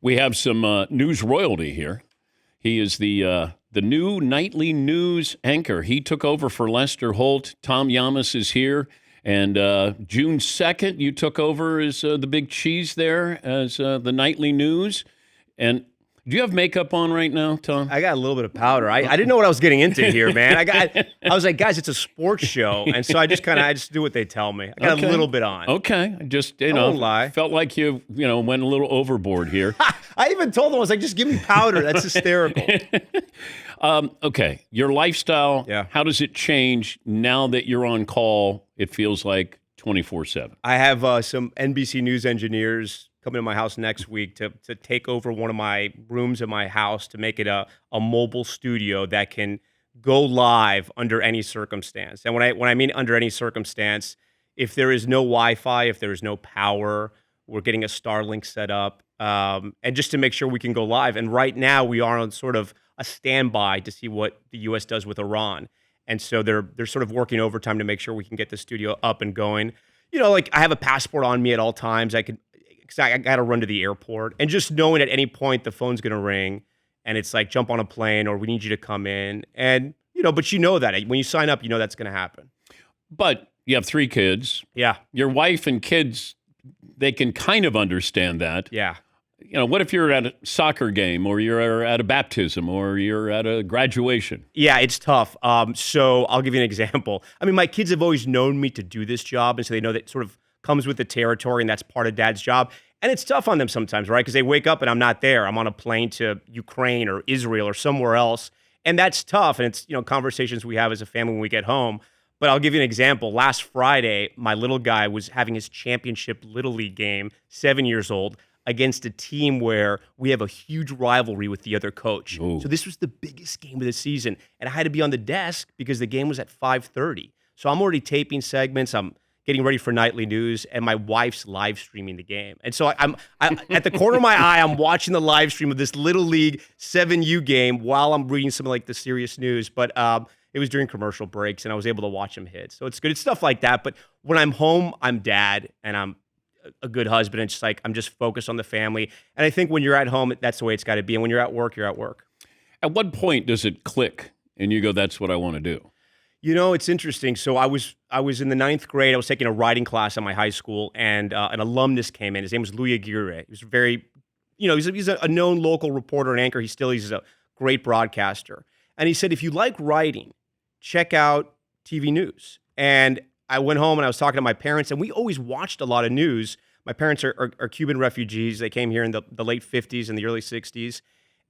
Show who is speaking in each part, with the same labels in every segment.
Speaker 1: We have some news royalty here. He is the new nightly news anchor. He took over for Lester Holt. Tom Llamas is here. And June 2nd, you took over as the big cheese there as the nightly news. And do you have makeup on right now, Tom?
Speaker 2: I got a little bit of powder. I didn't know what I was getting into here, man. I was like, guys, it's a sports show, and so I just do what they tell me. I got a little bit on.
Speaker 1: Okay, just
Speaker 2: Don't lie.
Speaker 1: Felt like you went a little overboard here.
Speaker 2: I even told them, I was like, just give me powder. That's hysterical.
Speaker 1: Okay, your lifestyle.
Speaker 2: Yeah.
Speaker 1: How does it change now that you're on call? It feels like 24/7.
Speaker 2: I have some NBC News engineers coming to my house next week to take over one of my rooms in my house to make it a mobile studio that can go live under any circumstance. And when I mean under any circumstance, if there is no Wi-Fi, if there is no power, we're getting a Starlink set up, and just to make sure we can go live. And right now we are on sort of a standby to see what the U.S. does with Iran. And so they're sort of working overtime to make sure we can get the studio up and going. Like I have a passport on me at all times. I got to run to the airport, and just knowing at any point the phone's going to ring and it's like, jump on a plane or we need you to come in. And, but that when you sign up, that's going to happen.
Speaker 1: But you have 3 kids.
Speaker 2: Yeah.
Speaker 1: Your wife and kids, they can kind of understand that.
Speaker 2: Yeah.
Speaker 1: What if you're at a soccer game or you're at a baptism or you're at a graduation?
Speaker 2: Yeah, it's tough. So I'll give you an example. I mean, my kids have always known me to do this job, and so they know that sort of comes with the territory, and that's part of Dad's job. And it's tough on them sometimes, right? Because they wake up and I'm not there. I'm on a plane to Ukraine or Israel or somewhere else. And that's tough. And it's, conversations we have as a family when we get home. But I'll give you an example. Last Friday, my little guy was having his championship Little League game, 7 years old, against a team where we have a huge rivalry with the other coach.
Speaker 1: Ooh.
Speaker 2: So this was the biggest game of the season. And I had to be on the desk because the game was at 5:30. So I'm already taping segments. I'm getting ready for nightly news, and my wife's live streaming the game. And so I'm at the corner of my eye, I'm watching the live stream of this Little League 7U game while I'm reading some of like the serious news. But it was during commercial breaks, and I was able to watch them hit. So it's good. It's stuff like that. But when I'm home, I'm dad, and I'm a good husband. It's just like I'm just focused on the family. And I think when you're at home, that's the way it's got to be. And when you're at work, you're at work.
Speaker 1: At what point does it click and you go, that's what I want to do?
Speaker 2: It's interesting. So I was in the 9th grade. I was taking a writing class at my high school, and an alumnus came in. His name was Louis Aguirre. He was very, he's a known local reporter and anchor. He's a great broadcaster. And he said, if you like writing, check out TV news. And I went home and I was talking to my parents, and we always watched a lot of news. My parents are Cuban refugees. They came here in the late 50s and the early 60s.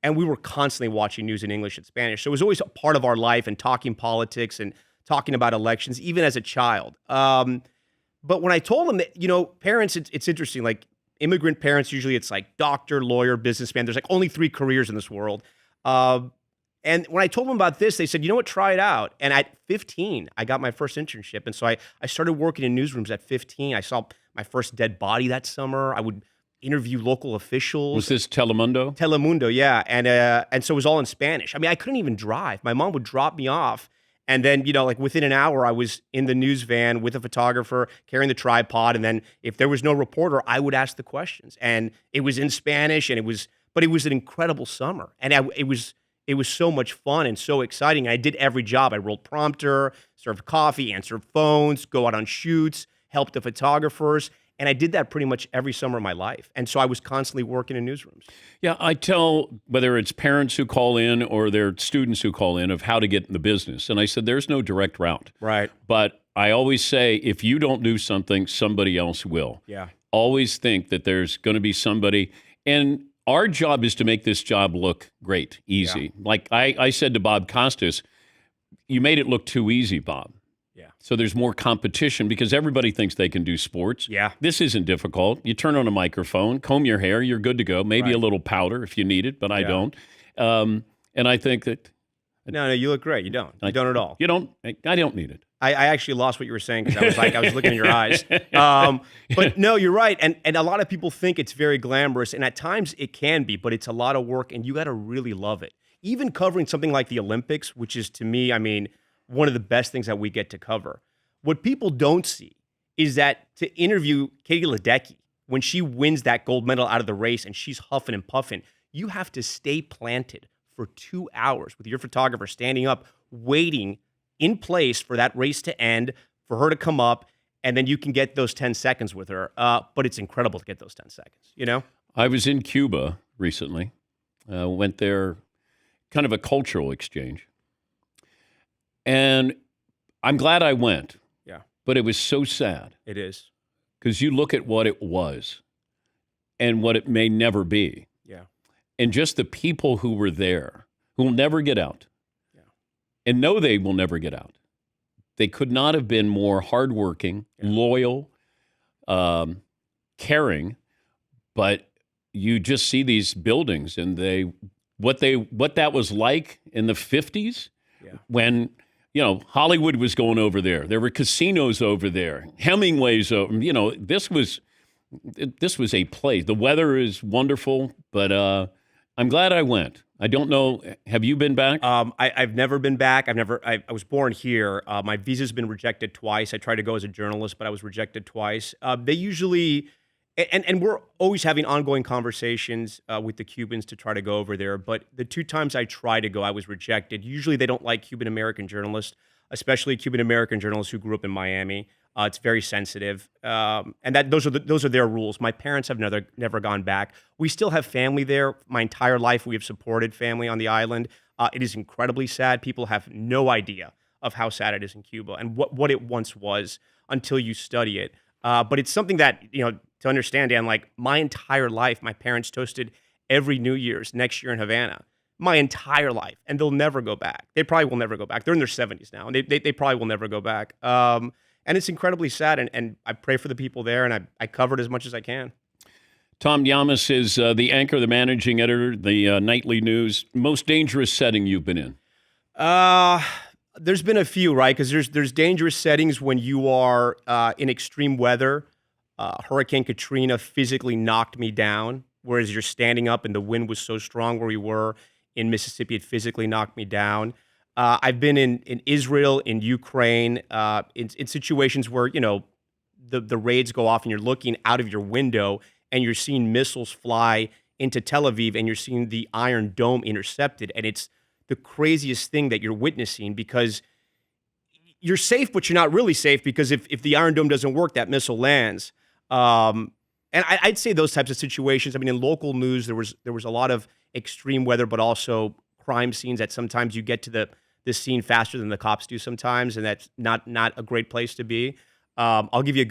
Speaker 2: And we were constantly watching news in English and Spanish. So it was always a part of our life, and talking politics and talking about elections, even as a child. But when I told them that, parents, it's interesting. Like immigrant parents, usually it's like doctor, lawyer, businessman. There's like only 3 careers in this world. And when I told them about this, they said, try it out. And at 15, I got my first internship. And so I started working in newsrooms at 15. I saw my first dead body that summer. I would interview local officials.
Speaker 1: Was this Telemundo?
Speaker 2: Telemundo, yeah. And so it was all in Spanish. I mean, I couldn't even drive. My mom would drop me off. And then, like within an hour, I was in the news van with a photographer, carrying the tripod. And then if there was no reporter, I would ask the questions. And it was in Spanish, but it was an incredible summer. And it was so much fun and so exciting. I did every job. I rolled prompter, served coffee, answered phones, go out on shoots, helped the photographers. And I did that pretty much every summer of my life. And so I was constantly working in newsrooms.
Speaker 1: Yeah, I tell whether it's parents who call in or they're students who call in of how to get in the business. And I said, there's no direct route.
Speaker 2: Right.
Speaker 1: But I always say, if you don't do something, somebody else will.
Speaker 2: Yeah.
Speaker 1: Always think that there's going to be somebody. And our job is to make this job look great, easy.
Speaker 2: Yeah.
Speaker 1: Like I said to Bob Costas, you made it look too easy, Bob.
Speaker 2: Yeah.
Speaker 1: So there's more competition because everybody thinks they can do sports.
Speaker 2: Yeah.
Speaker 1: This isn't difficult. You turn on a microphone, comb your hair, you're good to go. Maybe
Speaker 2: Right.
Speaker 1: a little powder if you need it, but I don't. And I think that...
Speaker 2: No, you look great. You don't. You don't at all.
Speaker 1: You don't? I don't need it.
Speaker 2: I actually lost what you were saying because I was looking in your eyes. But no, you're right. And a lot of people think it's very glamorous, and at times it can be, but it's a lot of work, and you got to really love it. Even covering something like the Olympics, which is, to me, one of the best things that we get to cover. What people don't see is that to interview Katie Ledecky when she wins that gold medal out of the race and she's huffing and puffing, you have to stay planted for 2 hours with your photographer standing up, waiting in place for that race to end, for her to come up, and then you can get those 10 seconds with her. But it's incredible to get those 10 seconds, you know?
Speaker 1: I was in Cuba recently. Went there, kind of a cultural exchange. And I'm glad I went.
Speaker 2: Yeah.
Speaker 1: But it was so sad.
Speaker 2: It is.
Speaker 1: Because you look at what it was and what it may never be.
Speaker 2: Yeah.
Speaker 1: And just the people who were there, who will never get out.
Speaker 2: Yeah.
Speaker 1: And know they will never get out. They could not have been more hardworking, loyal, caring, but you just see these buildings and what that was like in the 50s when, Hollywood was going over there. There were casinos over there, Hemingway's over, this was a place. The weather is wonderful, but I'm glad I went. I don't know. Have you been back?
Speaker 2: I've never been back. I was born here. My visa's been rejected twice. I tried to go as a journalist, but I was rejected twice. They usually, and we're always having ongoing conversations with the Cubans to try to go over there. But the 2 times I tried to go, I was rejected. Usually they don't like Cuban American journalists, especially Cuban American journalists who grew up in Miami. It's very sensitive, and those are their rules. My parents have never gone back. We still have family there. My entire life, we have supported family on the island. It is incredibly sad. People have no idea of how sad it is in Cuba and what it once was until you study it. But it's something that to understand, Dan. Like my entire life, my parents toasted every New Year's next year in Havana. My entire life, and they'll never go back. They probably will never go back. They're in their 70s now, and they probably will never go back. And it's incredibly sad, and I pray for the people there, and I cover it as much as I can.
Speaker 1: Tom Llamas is the anchor, the managing editor, the nightly news. Most dangerous setting you've been in?
Speaker 2: There's been a few, right? Because there's dangerous settings when you are in extreme weather. Hurricane Katrina physically knocked me down, whereas you're standing up and the wind was so strong where we were in Mississippi, it physically knocked me down. I've been in Israel, in Ukraine, in situations where, the raids go off and you're looking out of your window and you're seeing missiles fly into Tel Aviv and you're seeing the Iron Dome intercepted. And it's the craziest thing that you're witnessing because you're safe, but you're not really safe because if the Iron Dome doesn't work, that missile lands. And I'd say those types of situations, I mean, in local news, there was a lot of extreme weather, but also crime scenes that sometimes you get to the scene faster than the cops do sometimes, and that's not a great place to be. I'll give you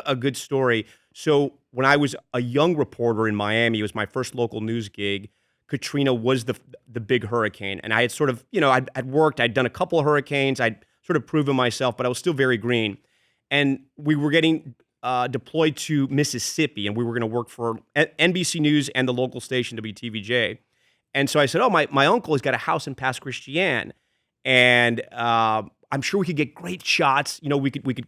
Speaker 2: a good story. So when I was a young reporter in Miami, it was my first local news gig. Katrina was the big hurricane, and I had sort of, I'd worked, I'd done a couple of hurricanes, I'd sort of proven myself, but I was still very green. And we were getting deployed to Mississippi, and we were going to work for NBC News and the local station WTVJ. And so I said, my uncle has got a house in Pass Christian, and I'm sure we could get great shots. We could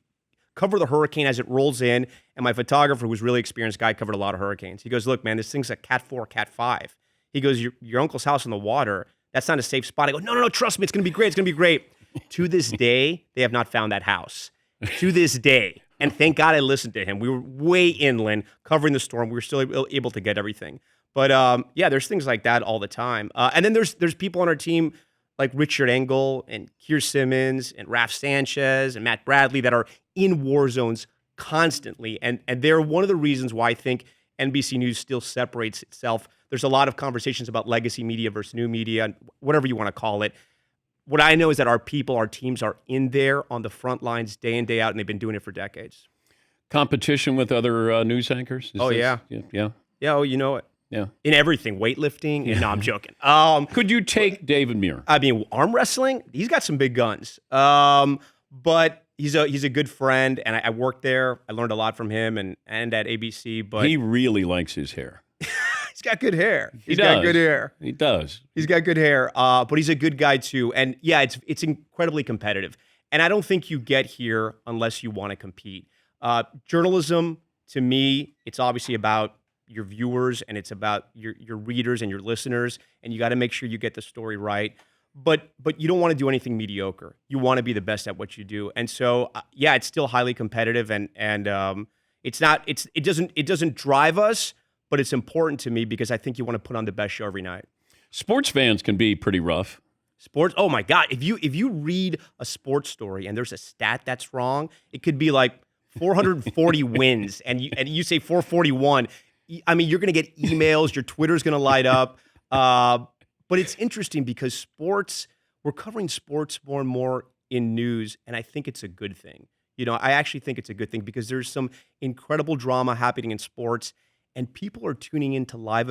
Speaker 2: cover the hurricane as it rolls in. And my photographer, who was a really experienced guy, covered a lot of hurricanes. He goes, look, man, this thing's a Cat 4, Cat 5. He goes, your uncle's house in the water, that's not a safe spot. I go, no, trust me, it's going to be great. It's going to be great. To this day, they have not found that house. To this day. And thank God I listened to him. We were way inland covering the storm. We were still able to get everything. But there's things like that all the time. And then there's people on our team like Richard Engel and Keir Simmons and Raf Sanchez and Matt Bradley that are in war zones constantly. And they're one of the reasons why I think NBC News still separates itself. There's a lot of conversations about legacy media versus new media, whatever you want to call it. What I know is that our people, our teams are in there on the front lines day in, day out, and they've been doing it for decades.
Speaker 1: Competition with other news anchors?
Speaker 2: Yeah.
Speaker 1: Yeah.
Speaker 2: Yeah, you know it.
Speaker 1: Yeah.
Speaker 2: In everything, weightlifting. Yeah. No, I'm joking.
Speaker 1: Could you take David Muir?
Speaker 2: I mean, arm wrestling, he's got some big guns. But he's a good friend, and I worked there. I learned a lot from him and at ABC. But
Speaker 1: he really likes his hair.
Speaker 2: He's got good hair.
Speaker 1: He's
Speaker 2: got good hair.
Speaker 1: He does.
Speaker 2: He's got good hair. But he's a good guy too. And yeah, it's incredibly competitive. And I don't think you get here unless you want to compete. Journalism, to me, it's obviously about your viewers and it's about your readers and your listeners. And you got to make sure you get the story right. But you don't want to do anything mediocre. You want to be the best at what you do. And so, it's still highly competitive. And It doesn't drive us, but it's important to me because I think you want to put on the best show every night.
Speaker 1: Sports fans can be pretty rough.
Speaker 2: Sports. Oh my God! If you read a sports story and there's a stat that's wrong, it could be like 440 wins, and you say 441. I mean, you're going to get emails. Your Twitter's going to light up. But it's interesting because we're covering sports more and more in news, and I think it's a good thing. I actually think it's a good thing because there's some incredible drama happening in sports, and people are tuning into live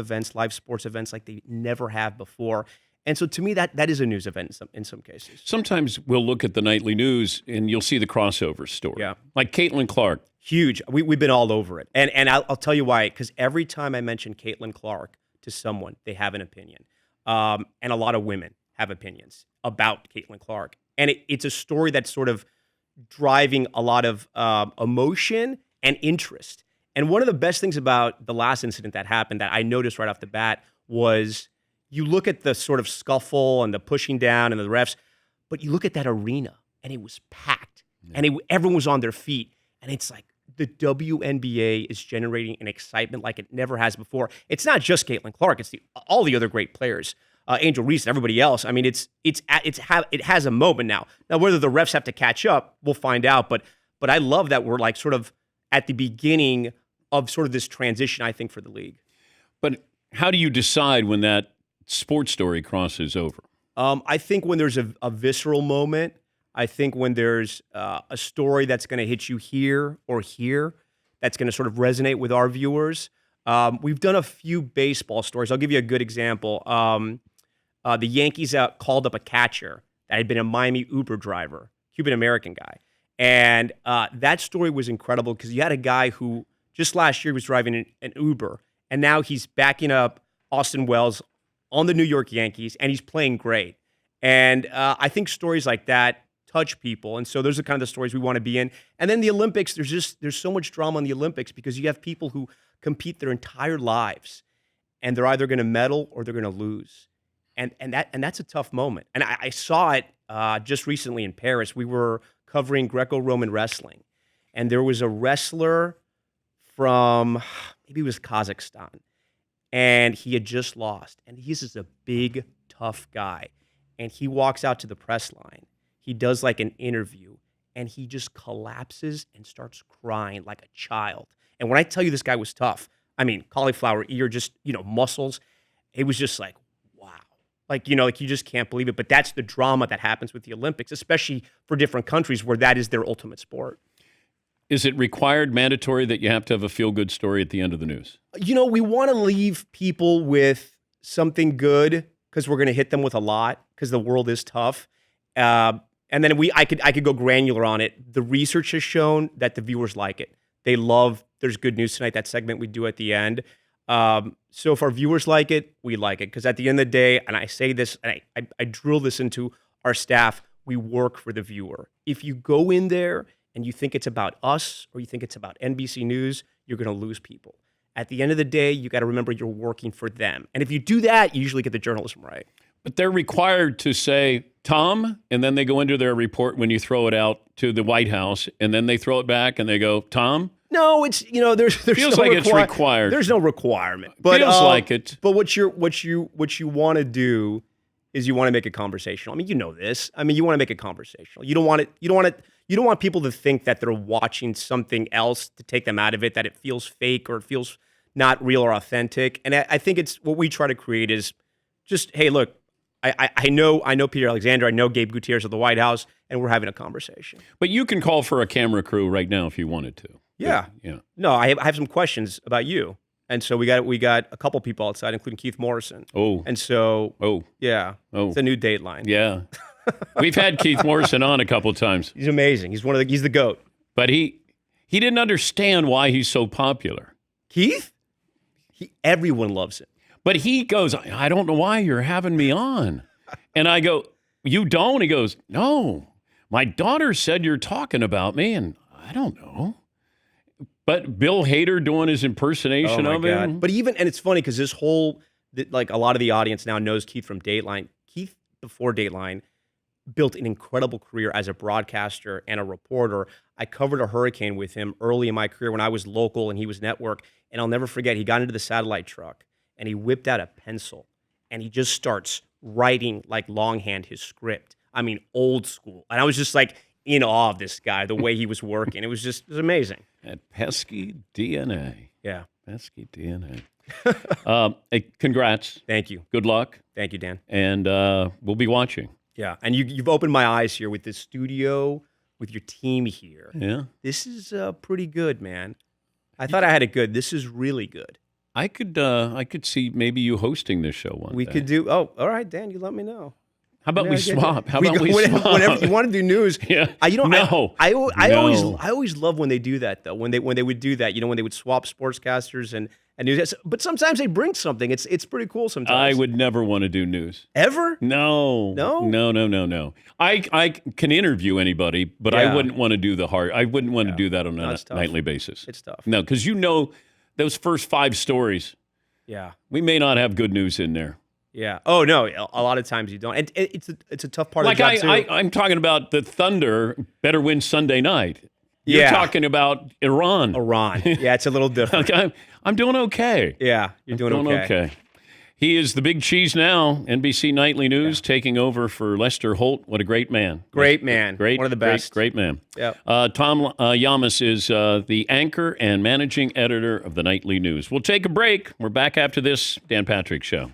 Speaker 2: sports events like they never have before. And so to me, that is a news event in some cases.
Speaker 1: Sometimes we'll look at the nightly news and you'll see the crossover story.
Speaker 2: Yeah.
Speaker 1: Like Caitlin Clark.
Speaker 2: Huge. We've been all over it. And I'll tell you why. Because every time I mention Caitlin Clark to someone, they have an opinion. And a lot of women have opinions about Caitlin Clark. And it's a story that's sort of driving a lot of emotion and interest. And one of the best things about the last incident that happened that I noticed right off the bat was you look at the sort of scuffle and the pushing down and the refs, but you look at that arena and it was packed and everyone was on their feet. And it's like the WNBA is generating an excitement like it never has before. It's not just Caitlin Clark; it's all the other great players, Angel Reese and everybody else. I mean, it has a moment now. Now, whether the refs have to catch up, we'll find out. But I love that we're like sort of at the beginning of sort of this transition, I think, for the league.
Speaker 1: But how do you decide when that sports story crosses over?
Speaker 2: I think when there's a visceral moment, I think when there's a story that's going to hit you here or here, that's going to sort of resonate with our viewers. We've done a few baseball stories. I'll give you a good example. The Yankees called up a catcher that had been a Miami Uber driver, Cuban-American guy. And that story was incredible because you had a guy who just last year was driving an Uber, and now he's backing up Austin Wells on the New York Yankees, and he's playing great. And I think stories like that touch people, and so those are kind of the stories we want to be in. And then the Olympics, there's so much drama in the Olympics because you have people who compete their entire lives, and they're either going to medal or they're going to lose, and that's a tough moment. And I saw it just recently in Paris. We were covering Greco-Roman wrestling, and there was a wrestler from maybe it was Kazakhstan. And he had just lost. And he's just a big, tough guy. And he walks out to the press line. He does like an interview. And he just collapses and starts crying like a child. And when I tell you this guy was tough, I mean, cauliflower ear, just, muscles. It was just like, wow. Like you just can't believe it. But that's the drama that happens with the Olympics, especially for different countries where that is their ultimate sport.
Speaker 1: Is it required, mandatory, that you have to have a feel-good story at the end of the news?
Speaker 2: We want to leave people with something good because we're going to hit them with a lot because the world is tough. And then I could go granular on it. The research has shown that the viewers like it. They love There's Good News Tonight, that segment we do at the end. So if our viewers like it, we like it. Because at the end of the day, and I say this, and I drill this into our staff, we work for the viewer. If you go in there and you think it's about us or you think it's about NBC News, you're going to lose people. At the end of the day, you got to remember you're working for them. And if you do that, you usually get the journalism right.
Speaker 1: But they're required to say, Tom, and then they go into their report when you throw it out to the White House, and then they throw it back and they go, Tom?
Speaker 2: No, it's, there's
Speaker 1: feels
Speaker 2: no
Speaker 1: like it's required.
Speaker 2: There's no requirement. But,
Speaker 1: feels like it.
Speaker 2: But what you want to do is you want to make it conversational. I mean, you know this. I mean, you want to make it conversational. You don't want people to think that they're watching something else to take them out of it, that it feels fake or it feels not real or authentic. And I think it's what we try to create is just, hey, look, I know Peter Alexander, I know Gabe Gutierrez of the White House, and we're having a conversation.
Speaker 1: But you can call for a camera crew right now if you wanted to.
Speaker 2: Yeah. No, I have some questions about you. And so we got a couple people outside, including Keith Morrison.
Speaker 1: Oh.
Speaker 2: And so, yeah.
Speaker 1: Oh.
Speaker 2: It's a new Dateline.
Speaker 1: Yeah. We've had Keith Morrison on a couple times.
Speaker 2: He's amazing. He's the GOAT.
Speaker 1: But he didn't understand why he's so popular.
Speaker 2: Keith? Everyone loves him.
Speaker 1: But he goes, I don't know why you're having me on. And I go, you don't? He goes, no. My daughter said you're talking about me, and I don't know. But Bill Hader doing his impersonation of him.
Speaker 2: But and it's funny because a lot of the audience now knows Keith from Dateline. Keith, before Dateline, built an incredible career as a broadcaster and a reporter. I covered a hurricane with him early in my career when I was local and he was network. And I'll never forget, he got into the satellite truck and he whipped out a pencil and he just starts writing like longhand his script. I mean, old school. And I was just like in awe of this guy, the way he was working. It was amazing.
Speaker 1: That pesky DNA.
Speaker 2: Yeah.
Speaker 1: Pesky DNA. Hey, congrats.
Speaker 2: Thank you.
Speaker 1: Good luck.
Speaker 2: Thank you, Dan.
Speaker 1: And we'll be watching.
Speaker 2: Yeah. And you've opened my eyes here with this studio, with your team here.
Speaker 1: Yeah.
Speaker 2: This is pretty good, man. I thought I had it good. This is really good.
Speaker 1: I could see maybe you hosting this show one
Speaker 2: We
Speaker 1: day.
Speaker 2: could do. Oh, all right, Dan. You let me know.
Speaker 1: How about we swap? How about we
Speaker 2: whenever,
Speaker 1: swap?
Speaker 2: Whenever you want to do news,
Speaker 1: Yeah.
Speaker 2: No. I
Speaker 1: No.
Speaker 2: always love when they do that though. When they would do that, when they would swap sportscasters and news. But sometimes they bring something. It's pretty cool sometimes.
Speaker 1: I would never want to do news.
Speaker 2: Ever?
Speaker 1: No.
Speaker 2: No?
Speaker 1: I can interview anybody, but I
Speaker 2: Yeah.
Speaker 1: wouldn't want to do the hard. I wouldn't want to do that on a
Speaker 2: it's tough.
Speaker 1: nightly basis.
Speaker 2: It's tough.
Speaker 1: No, because those first 5 stories,
Speaker 2: Yeah.
Speaker 1: we may not have good news in there.
Speaker 2: Yeah. Oh no. A lot of times you don't. And it's a tough part of the job too.
Speaker 1: I'm talking about the Thunder better win Sunday night. You're
Speaker 2: Yeah.
Speaker 1: talking about Iran.
Speaker 2: Iran. Yeah, it's a little different.
Speaker 1: Okay, I'm doing okay.
Speaker 2: Yeah, you're doing okay.
Speaker 1: He is the big cheese now, NBC Nightly News, taking over for Lester Holt. What a great man.
Speaker 2: Great man.
Speaker 1: Great.
Speaker 2: One of the best.
Speaker 1: Great man.
Speaker 2: Yep.
Speaker 1: Tom Llamas is the anchor and managing editor of the Nightly News. We'll take a break. We're back after this Dan Patrick Show.